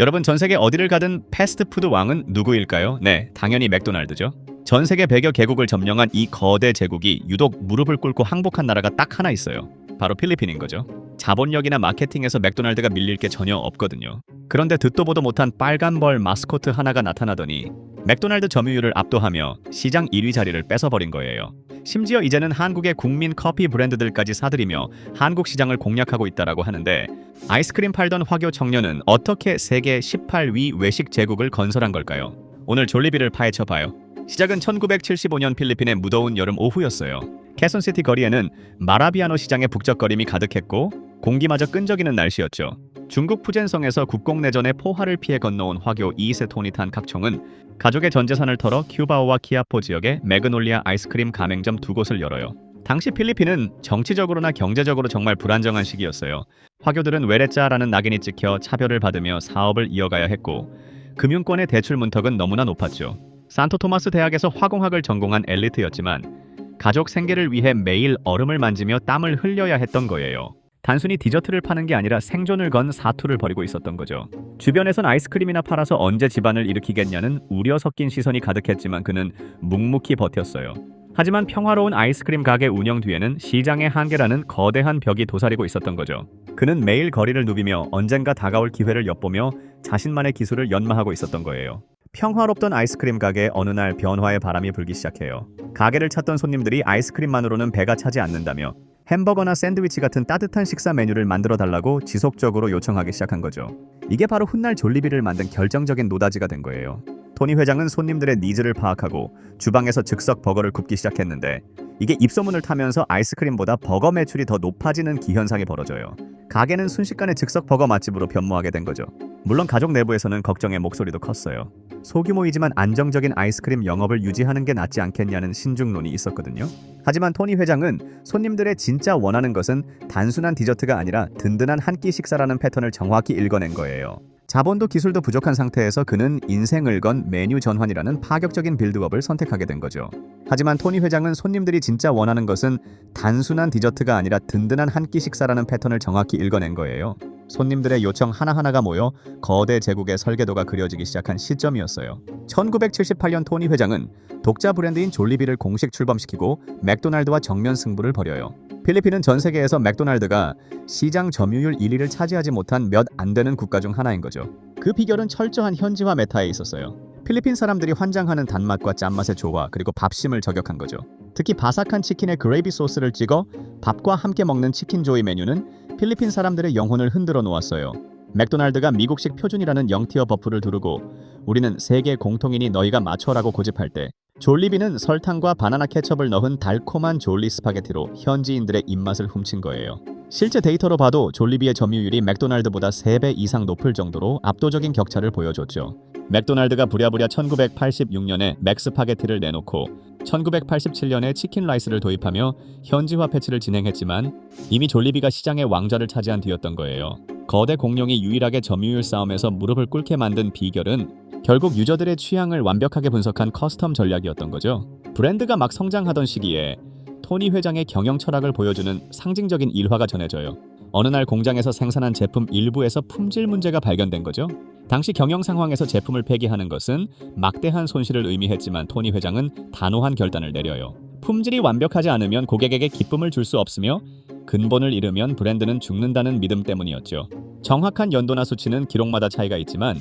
여러분, 전 세계 어디를 가든 패스트푸드 왕은 누구일까요? 네, 당연히 맥도날드죠. 전 세계 100여 개국을 점령한 이 거대 제국이 유독 무릎을 꿇고 항복한 나라가 딱 하나 있어요. 바로 필리핀인 거죠. 자본력이나 마케팅에서 맥도날드가 밀릴 게 전혀 없거든요. 그런데 듣도 보도 못한 빨간 벌 마스코트 하나가 나타나더니 맥도날드 점유율을 압도하며 시장 1위 자리를 뺏어버린 거예요. 심지어 이제는 한국의 국민 커피 브랜드들까지 사들이며 한국 시장을 공략하고 있다라고 하는데, 아이스크림 팔던 화교 청년은 어떻게 세계 18위 외식 제국을 건설한 걸까요? 오늘 졸리비를 파헤쳐봐요. 시작은 1975년 필리핀의 무더운 여름 오후였어요. 캐손시티 거리에는 마라비아노 시장의 북적거림이 가득했고 공기마저 끈적이는 날씨였죠. 중국 푸젠성에서 국공내전의 포화를 피해 건너온 화교 2세 톤이 탄 각총은 가족의 전 재산을 털어 큐바오와 키아포 지역에 매그놀리아 아이스크림 가맹점 2곳을 열어요. 당시 필리핀은 정치적으로나 경제적으로 정말 불안정한 시기였어요. 화교들은 외래자라는 낙인이 찍혀 차별을 받으며 사업을 이어가야 했고 금융권의 대출 문턱은 너무나 높았죠. 산토토마스 대학에서 화공학을 전공한 엘리트였지만 가족 생계를 위해 매일 얼음을 만지며 땀을 흘려야 했던 거예요. 단순히 디저트를 파는 게 아니라 생존을 건 사투를 벌이고 있었던 거죠. 주변에선 아이스크림이나 팔아서 언제 집안을 일으키겠냐는 우려 섞인 시선이 가득했지만 그는 묵묵히 버텼어요. 하지만 평화로운 아이스크림 가게 운영 뒤에는 시장의 한계라는 거대한 벽이 도사리고 있었던 거죠. 그는 매일 거리를 누비며 언젠가 다가올 기회를 엿보며 자신만의 기술을 연마하고 있었던 거예요. 평화롭던 아이스크림 가게에 어느 날 변화의 바람이 불기 시작해요. 가게를 찾던 손님들이 아이스크림만으로는 배가 차지 않는다며 햄버거나 샌드위치 같은 따뜻한 식사 메뉴를 만들어 달라고 지속적으로 요청하기 시작한 거죠. 이게 바로 훗날 졸리비를 만든 결정적인 노다지가 된 거예요. 토니 회장은 손님들의 니즈를 파악하고 주방에서 즉석 버거를 굽기 시작했는데, 이게 입소문을 타면서 아이스크림보다 버거 매출이 더 높아지는 기현상이 벌어져요. 가게는 순식간에 즉석 버거 맛집으로 변모하게 된 거죠. 물론 가족 내부에서는 걱정의 목소리도 컸어요. 소규모이지만 안정적인 아이스크림 영업을 유지하는 게 낫지 않겠냐는 신중론이 있었거든요. 하지만 토니 회장은 손님들의 진짜 원하는 것은 단순한 디저트가 아니라 든든한 한 끼 식사라는 패턴을 정확히 읽어낸 거예요. 자본도 기술도 부족한 상태에서 그는 인생을 건 메뉴 전환이라는 파격적인 빌드업을 선택하게 된 거죠. 하지만 토니 회장은 손님들이 진짜 원하는 것은 단순한 디저트가 아니라 든든한 한 끼 식사라는 패턴을 정확히 읽어낸 거예요. 손님들의 요청 하나하나가 모여 거대 제국의 설계도가 그려지기 시작한 시점이었어요. 1978년 토니 회장은 독자 브랜드인 졸리비를 공식 출범시키고 맥도날드와 정면 승부를 벌여요. 필리핀은 전 세계에서 맥도날드가 시장 점유율 1위를 차지하지 못한 몇 안 되는 국가 중 하나인 거죠. 그 비결은 철저한 현지화 메타에 있었어요. 필리핀 사람들이 환장하는 단맛과 짠맛의 조화, 그리고 밥심을 저격한 거죠. 특히 바삭한 치킨에 그레이비 소스를 찍어 밥과 함께 먹는 치킨 조이 메뉴는 필리핀 사람들의 영혼을 흔들어 놓았어요. 맥도날드가 미국식 표준이라는 0티어 버프를 두르고 우리는 세계 공통인이 너희가 맞춰라고 고집할 때, 졸리비는 설탕과 바나나 케첩을 넣은 달콤한 졸리 스파게티로 현지인들의 입맛을 훔친 거예요. 실제 데이터로 봐도 졸리비의 점유율이 맥도날드보다 3배 이상 높을 정도로 압도적인 격차를 보여줬죠. 맥도날드가 부랴부랴 1986년에 맥스파게티를 내놓고 1987년에 치킨 라이스를 도입하며 현지화 패치를 진행했지만 이미 졸리비가 시장의 왕좌를 차지한 뒤였던 거예요. 거대 공룡이 유일하게 점유율 싸움에서 무릎을 꿇게 만든 비결은 결국 유저들의 취향을 완벽하게 분석한 커스텀 전략이었던 거죠. 브랜드가 막 성장하던 시기에 토니 회장의 경영 철학을 보여주는 상징적인 일화가 전해져요. 어느 날 공장에서 생산한 제품 일부에서 품질 문제가 발견된 거죠. 당시 경영 상황에서 제품을 폐기하는 것은 막대한 손실을 의미했지만 토니 회장은 단호한 결단을 내려요. 품질이 완벽하지 않으면 고객에게 기쁨을 줄 수 없으며 근본을 잃으면 브랜드는 죽는다는 믿음 때문이었죠. 정확한 연도나 수치는 기록마다 차이가 있지만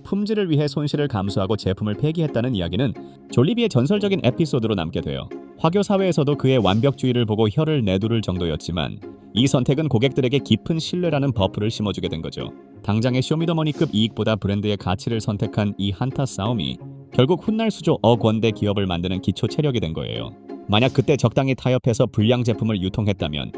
품질을 위해 손실을 감수하고 제품을 폐기했다는 이야기는 졸리비의 전설적인 에피소드로 남게 돼요. 화교 사회에서도 그의 완벽주의를 보고 혀를 내두를 정도였지만 이 선택은 고객들에게 깊은 신뢰라는 버프를 심어주게 된 거죠. 당장의 쇼미더머니급 이익보다 브랜드의 가치를 선택한 이 한타 싸움이 결국 훗날 수조 억 원대 기업을 만드는 기초 체력이 된 거예요. 만약 그때 적당히 타협해서 불량 제품을 유통했다면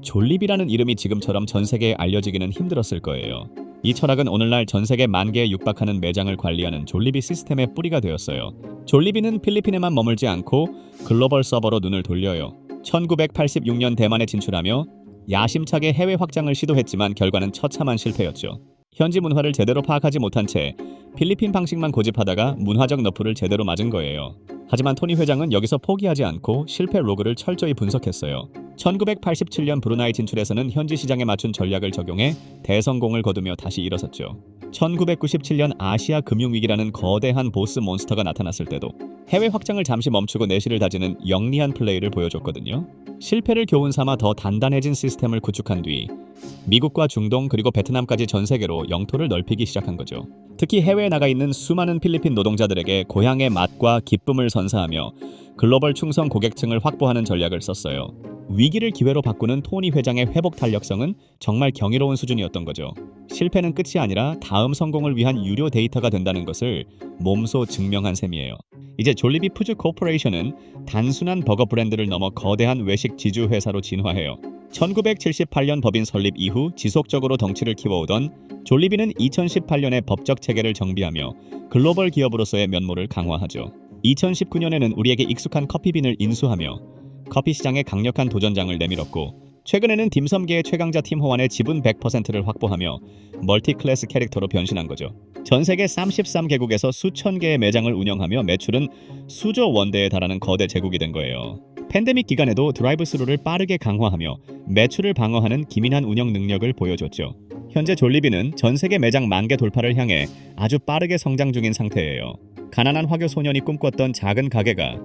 졸리비라는 이름이 지금처럼 전 세계에 알려지기는 힘들었을 거예요. 이 철학은 오늘날 전 세계 10,000개에 육박하는 매장을 관리하는 졸리비 시스템의 뿌리가 되었어요. 졸리비는 필리핀에만 머물지 않고 글로벌 서버로 눈을 돌려요. 1986년 대만에 진출하며 야심차게 해외 확장을 시도했지만 결과는 처참한 실패였죠. 현지 문화를 제대로 파악하지 못한 채 필리핀 방식만 고집하다가 문화적 너프를 제대로 맞은 거예요. 하지만 토니 회장은 여기서 포기하지 않고 실패 로그를 철저히 분석했어요. 1987년 브루나이 진출에서는 현지 시장에 맞춘 전략을 적용해 대성공을 거두며 다시 일어섰죠. 1997년 아시아 금융위기라는 거대한 보스 몬스터가 나타났을 때도 해외 확장을 잠시 멈추고 내실을 다지는 영리한 플레이를 보여줬거든요. 실패를 교훈 삼아 더 단단해진 시스템을 구축한 뒤 미국과 중동 그리고 베트남까지 전 세계로 영토를 넓히기 시작한 거죠. 특히 해외에 나가 있는 수많은 필리핀 노동자들에게 고향의 맛과 기쁨을 선사하며 글로벌 충성 고객층을 확보하는 전략을 썼어요. 위기를 기회로 바꾸는 토니 회장의 회복 탄력성은 정말 경이로운 수준이었던 거죠. 실패는 끝이 아니라 다음 성공을 위한 유료 데이터가 된다는 것을 몸소 증명한 셈이에요. 이제 졸리비 푸드 코퍼레이션은 단순한 버거 브랜드를 넘어 거대한 외식 지주 회사로 진화해요. 1978년 법인 설립 이후 지속적으로 덩치를 키워오던 졸리비는 2018년에 법적 체계를 정비하며 글로벌 기업으로서의 면모를 강화하죠. 2019년에는 우리에게 익숙한 커피빈을 인수하며 커피 시장에 강력한 도전장을 내밀었고, 최근에는 딤섬계의 최강자 팀 호환의 지분 100%를 확보하며 멀티클래스 캐릭터로 변신한 거죠. 전 세계 33개국에서 수천 개의 매장을 운영하며 매출은 수조 원대에 달하는 거대 제국이 된 거예요. 팬데믹 기간에도 드라이브스루를 빠르게 강화하며 매출을 방어하는 기민한 운영 능력을 보여줬죠. 현재 졸리비는 전 세계 매장 10,000개 돌파를 향해 아주 빠르게 성장 중인 상태예요. 가난한 화교 소년이 꿈꿨던 작은 가게가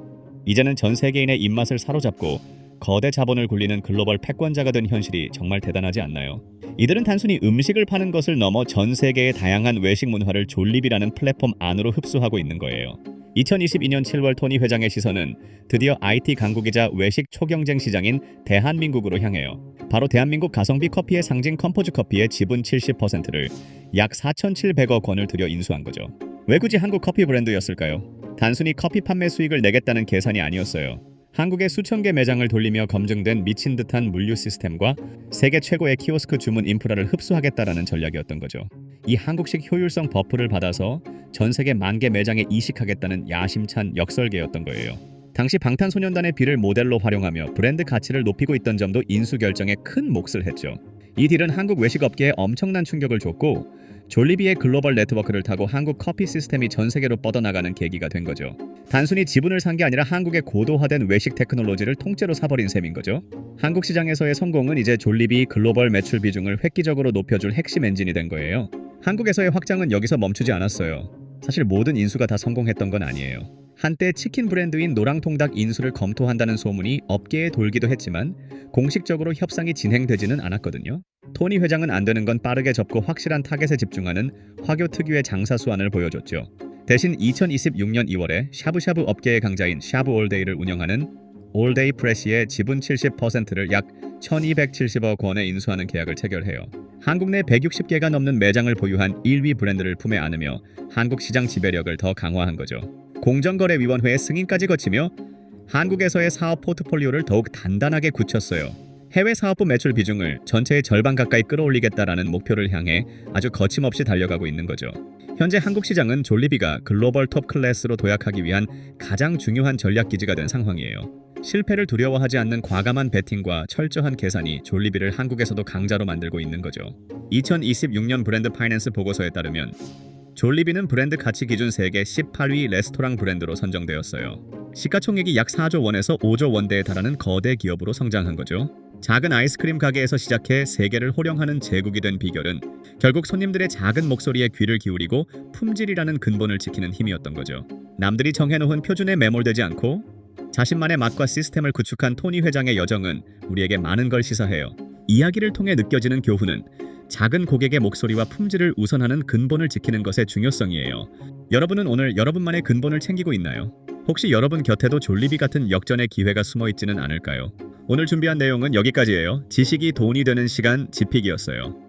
이제는 전 세계인의 입맛을 사로잡고 거대 자본을 굴리는 글로벌 패권자가 된 현실이 정말 대단하지 않나요? 이들은 단순히 음식을 파는 것을 넘어 전 세계의 다양한 외식 문화를 졸리비라는 플랫폼 안으로 흡수하고 있는 거예요. 2022년 7월 토니 회장의 시선은 드디어 IT 강국이자 외식 초경쟁 시장인 대한민국으로 향해요. 바로 대한민국 가성비 커피의 상징 컴포즈 커피의 지분 70%를 약 4,700억 원을 들여 인수한 거죠. 왜 굳이 한국 커피 브랜드였을까요? 단순히 커피 판매 수익을 내겠다는 계산이 아니었어요. 한국의 수천 개 매장을 돌리며 검증된 미친 듯한 물류 시스템과 세계 최고의 키오스크 주문 인프라를 흡수하겠다라는 전략이었던 거죠. 이 한국식 효율성 버프를 받아서 전 세계 10,000개 매장에 이식하겠다는 야심찬 역설계였던 거예요. 당시 방탄소년단의 비를 모델로 활용하며 브랜드 가치를 높이고 있던 점도 인수 결정에 큰 몫을 했죠. 이 딜은 한국 외식업계에 엄청난 충격을 줬고, 졸리비의 글로벌 네트워크를 타고 한국 커피 시스템이 전 세계로 뻗어나가는 계기가 된 거죠. 단순히 지분을 산 게 아니라 한국의 고도화된 외식 테크놀로지를 통째로 사버린 셈인 거죠. 한국 시장에서의 성공은 이제 졸리비 글로벌 매출 비중을 획기적으로 높여줄 핵심 엔진이 된 거예요. 한국에서의 확장은 여기서 멈추지 않았어요. 사실 모든 인수가 다 성공했던 건 아니에요. 한때 치킨 브랜드인 노랑통닭 인수를 검토한다는 소문이 업계에 돌기도 했지만 공식적으로 협상이 진행되지는 않았거든요. 토니 회장은 안 되는 건 빠르게 접고 확실한 타겟에 집중하는 화교 특유의 장사 수완을 보여줬죠. 대신 2026년 2월에 샤브샤브 업계의 강자인 샤브 올데이를 운영하는 올데이 프레시의 지분 70%를 약 1,270억 원에 인수하는 계약을 체결해요. 한국 내 160개가 넘는 매장을 보유한 1위 브랜드를 품에 안으며 한국 시장 지배력을 더 강화한 거죠. 공정거래위원회의 승인까지 거치며 한국에서의 사업 포트폴리오를 더욱 단단하게 굳혔어요. 해외 사업부 매출 비중을 전체의 절반 가까이 끌어올리겠다라는 목표를 향해 아주 거침없이 달려가고 있는 거죠. 현재 한국 시장은 졸리비가 글로벌 톱 클래스로 도약하기 위한 가장 중요한 전략 기지가 된 상황이에요. 실패를 두려워하지 않는 과감한 베팅과 철저한 계산이 졸리비를 한국에서도 강자로 만들고 있는 거죠. 2026년 브랜드 파이낸스 보고서에 따르면 졸리비는 브랜드 가치 기준 세계 18위 레스토랑 브랜드로 선정되었어요. 시가총액이 약 4조 원에서 5조 원대에 달하는 거대 기업으로 성장한 거죠. 작은 아이스크림 가게에서 시작해 세계를 호령하는 제국이 된 비결은 결국 손님들의 작은 목소리에 귀를 기울이고 품질이라는 근본을 지키는 힘이었던 거죠. 남들이 정해놓은 표준에 매몰되지 않고 자신만의 맛과 시스템을 구축한 토니 회장의 여정은 우리에게 많은 걸 시사해요. 이야기를 통해 느껴지는 교훈은 작은 고객의 목소리와 품질을 우선하는 근본을 지키는 것의 중요성이에요. 여러분은 오늘 여러분만의 근본을 챙기고 있나요? 혹시 여러분 곁에도 졸리비 같은 역전의 기회가 숨어 있지는 않을까요? 오늘 준비한 내용은 여기까지예요. 지식이 돈이 되는 시간 지픽이었어요.